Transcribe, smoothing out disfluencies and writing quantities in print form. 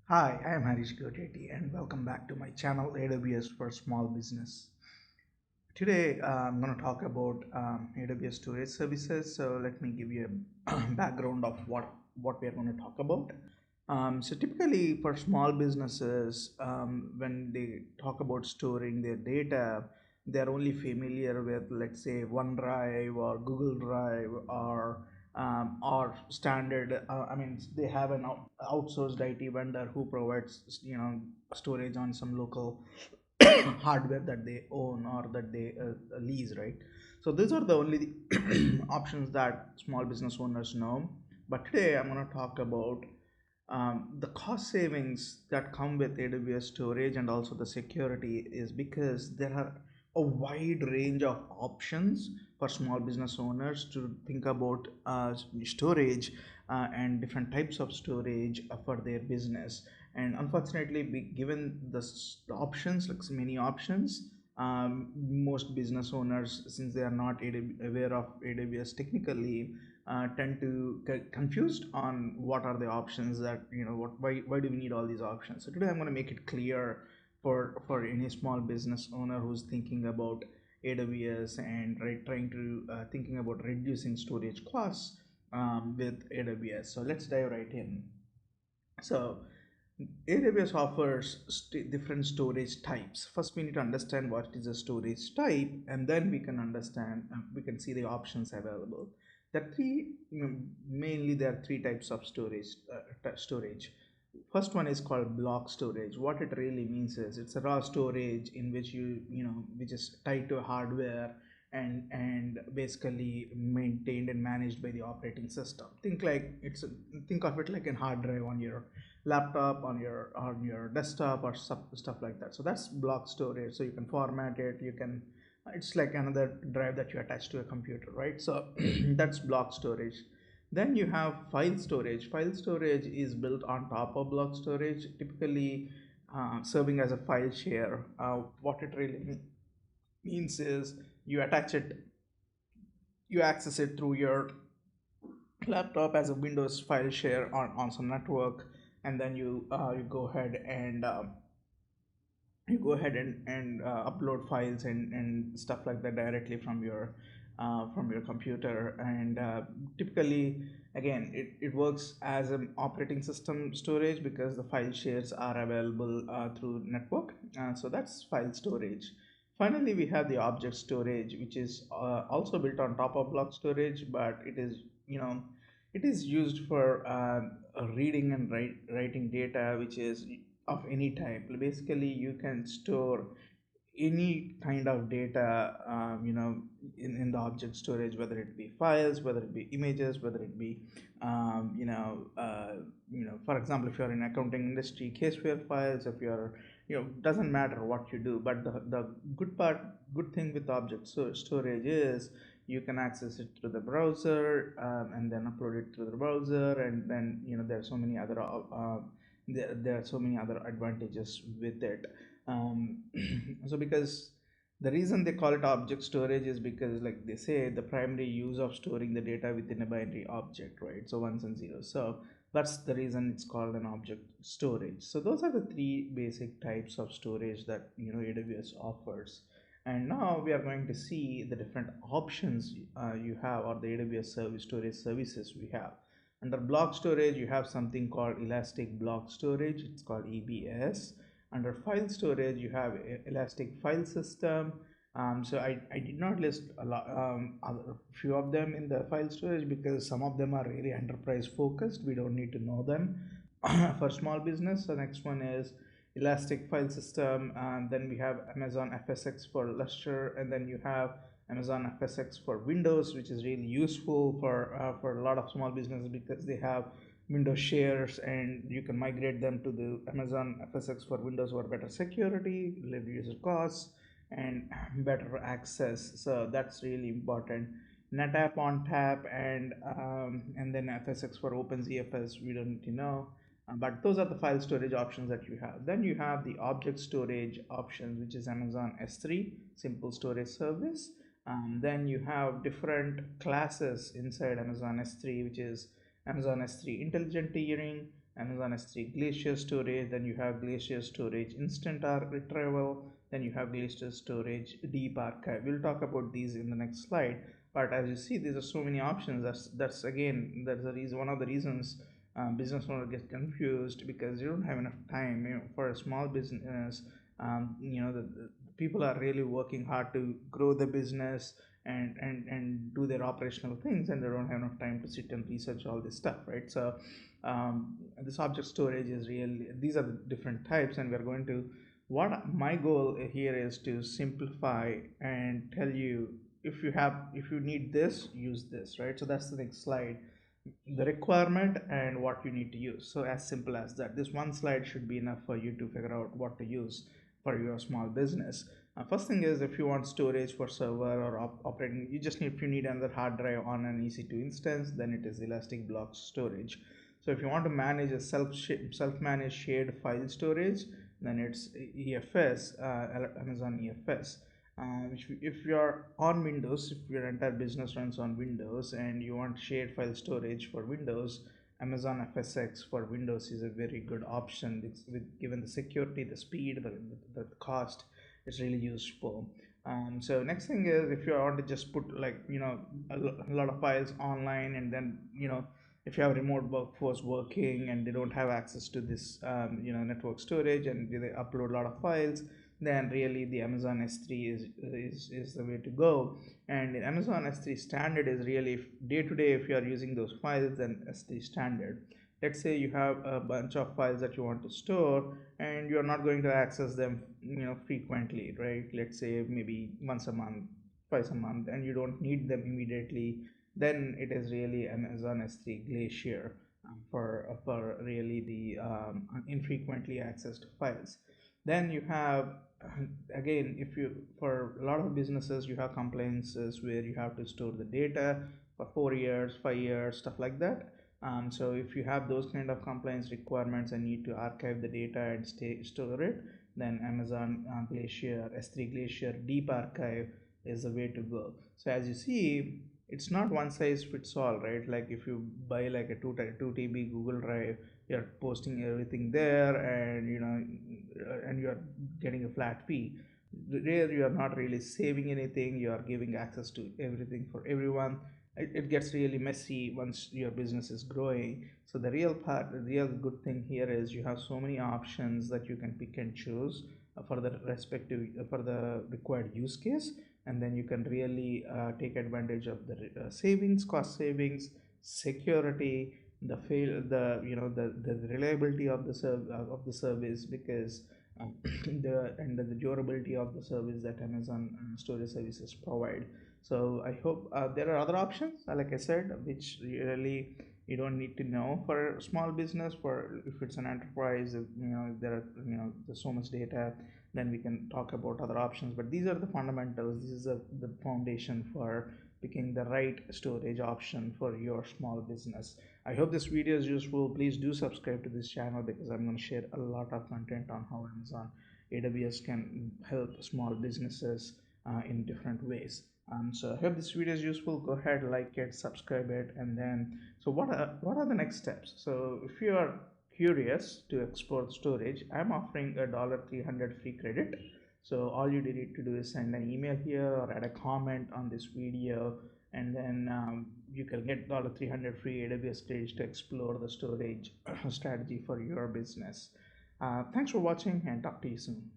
Hi, I am Harish Goteti and welcome back to my channel AWS for Small Business. Today I'm going to talk about AWS Storage Services. So let me give you a background of what we are going to talk about. So typically for small businesses, when they talk about storing their data, they're only familiar with, let's say, OneDrive or Google Drive or standard. I mean, they have an outsourced IT vendor who provides, storage on some local hardware that they own or that they lease, right? So these are the only options that small business owners know. But today I'm going to talk about the cost savings that come with AWS storage and also the security is because there are a wide range of options for small business owners to think about storage and different types of storage for their business. And unfortunately, given the options, like so many options, most business owners, since they are not aware of AWS technically, tend to get confused on what are the options that why do we need all these options. So today I'm going to make it clear for any small business owner who's thinking about AWS and trying to thinking about reducing storage costs with AWS. So let's dive right in. So AWS offers different storage types. First, we need to understand what is a storage type, and then we can understand, we can see the options available. There are three, mainly there are three types of storage. First one is called block storage. What it really means is it's a raw storage in which which is tied to hardware and basically maintained and managed by the operating system. Think of it like a hard drive on your laptop, on your desktop, or stuff like that. So that's block storage. So you can format it, you can, it's like another drive that you attach to a computer, right? So that's block storage. Then you have file storage. File storage is built on top of block storage, typically serving as a file share. What it really means is you attach it, you access it through your laptop as a Windows file share on some network, and then you go ahead and upload files and stuff like that directly from your computer. And typically, again, it works as an operating system storage because the file shares are available through network. So that's file storage. Finally, we have the object storage, which is also built on top of block storage, but it is used for reading and writing data, which is of any type. Basically, you can store any kind of data, in the object storage, whether it be files, whether it be images, whether it be for example, if you're in accounting industry, case file files. If you're, doesn't matter what you do, but the good thing with object storage is you can access it through the browser, and then upload it through the browser, and then there are so many other there are so many other advantages with it. um, so because the reason they call it object storage is because, like they say, the primary use of storing the data within a binary object, right? So ones and zeros. So that's the reason it's called an object storage. So those are the three basic types of storage that AWS offers. And now we are going to see the different options you have, or the AWS storage services we have. Under block storage, you have something called elastic block storage. It's called EBS. Under file storage, you have elastic file system. So I did not list a few of them in the file storage because some of them are really enterprise focused. We don't need to know them for small business. The next one is elastic file system, and then we have Amazon FSx for Lustre, and then you have Amazon FSx for Windows, which is really useful for a lot of small businesses because they have Windows shares, and you can migrate them to the Amazon FSx for Windows for better security, reduce costs, and better access. So that's really important. NetApp on tap, and then FSx for OpenZFS. We don't need to know. But those are the file storage options that you have. Then you have the object storage options, which is Amazon S3 simple storage service. Then you have different classes inside Amazon S3, which is Amazon S3 intelligent tiering, Amazon S3 Glacier Storage, then you have Glacier Storage Instant Retrieval, then you have Glacier Storage Deep Archive. We'll talk about these in the next slide. But as you see, these are so many options. That's again, that's the reason, one of the reasons business owners get confused, because you don't have enough time. For a small business, the people are really working hard to grow the business and do their operational things, and they don't have enough time to sit and research all this stuff, right? So this object storage is really, these are the different types, and we're going to, what my goal here is to simplify and tell you, if you need this, use this, right? So that's the next slide, the requirement and what you need to use. So as simple as that, this one slide should be enough for you to figure out what to use for your small business. First thing is, if you want storage for server or operating, you just need, if you need another hard drive on an EC2 instance, then it is Elastic Block Storage. So if you want to manage a self-managed shared file storage, then it's EFS, Amazon EFS. If you're on Windows, if your entire business runs on Windows and you want shared file storage for Windows, Amazon FSx for Windows is a very good option. Given the security, the speed, the cost, it's really useful. So next thing is, if you want to just put, like, a lot of files online, and then if you have a remote workforce working and they don't have access to this network storage, and they upload a lot of files, then really the Amazon S3 is the way to go. And Amazon S3 standard is really, day to day, if you are using those files, then S3 standard. Let's say you have a bunch of files that you want to store, and you're not going to access them frequently, right? Let's say maybe once a month, twice a month, and you don't need them immediately, then it is really Amazon S3 Glacier for really the infrequently accessed files. Then you have, again, if you, for a lot of businesses, you have compliances where you have to store the data for 4 years, 5 years, stuff like that. So if you have those kind of compliance requirements and need to archive the data and store it, then Amazon Glacier, S3 Glacier Deep Archive is the way to go. So as you see, it's not one size fits all, right? Like if you buy like a 2 TB Google Drive, you're posting everything there, and and you're getting a flat fee. There you are not really saving anything, you are giving access to everything for everyone. It gets really messy once your business is growing. So the real good thing here is you have so many options that you can pick and choose for the respective for the required use case, and then you can really take advantage of the cost savings, security, the reliability of the service, because the durability of the service that Amazon Storage Services provide. So I hope there are other options, like I said, which really you don't need to know for a small business. For if it's an enterprise, if there are there's so much data, then we can talk about other options. But these are the fundamentals. This is the foundation for picking the right storage option for your small business. I hope this video is useful. Please do subscribe to this channel, because I'm going to share a lot of content on how Amazon AWS can help small businesses in different ways. So I hope this video is useful. Go ahead, like it, subscribe it, and then, so what are the next steps? So if you are curious to explore storage, I'm offering a $300 free credit. So all you need to do is send an email here or add a comment on this video, and then you can get $300 free AWS credits to explore the storage strategy for your business. Thanks for watching, and talk to you soon.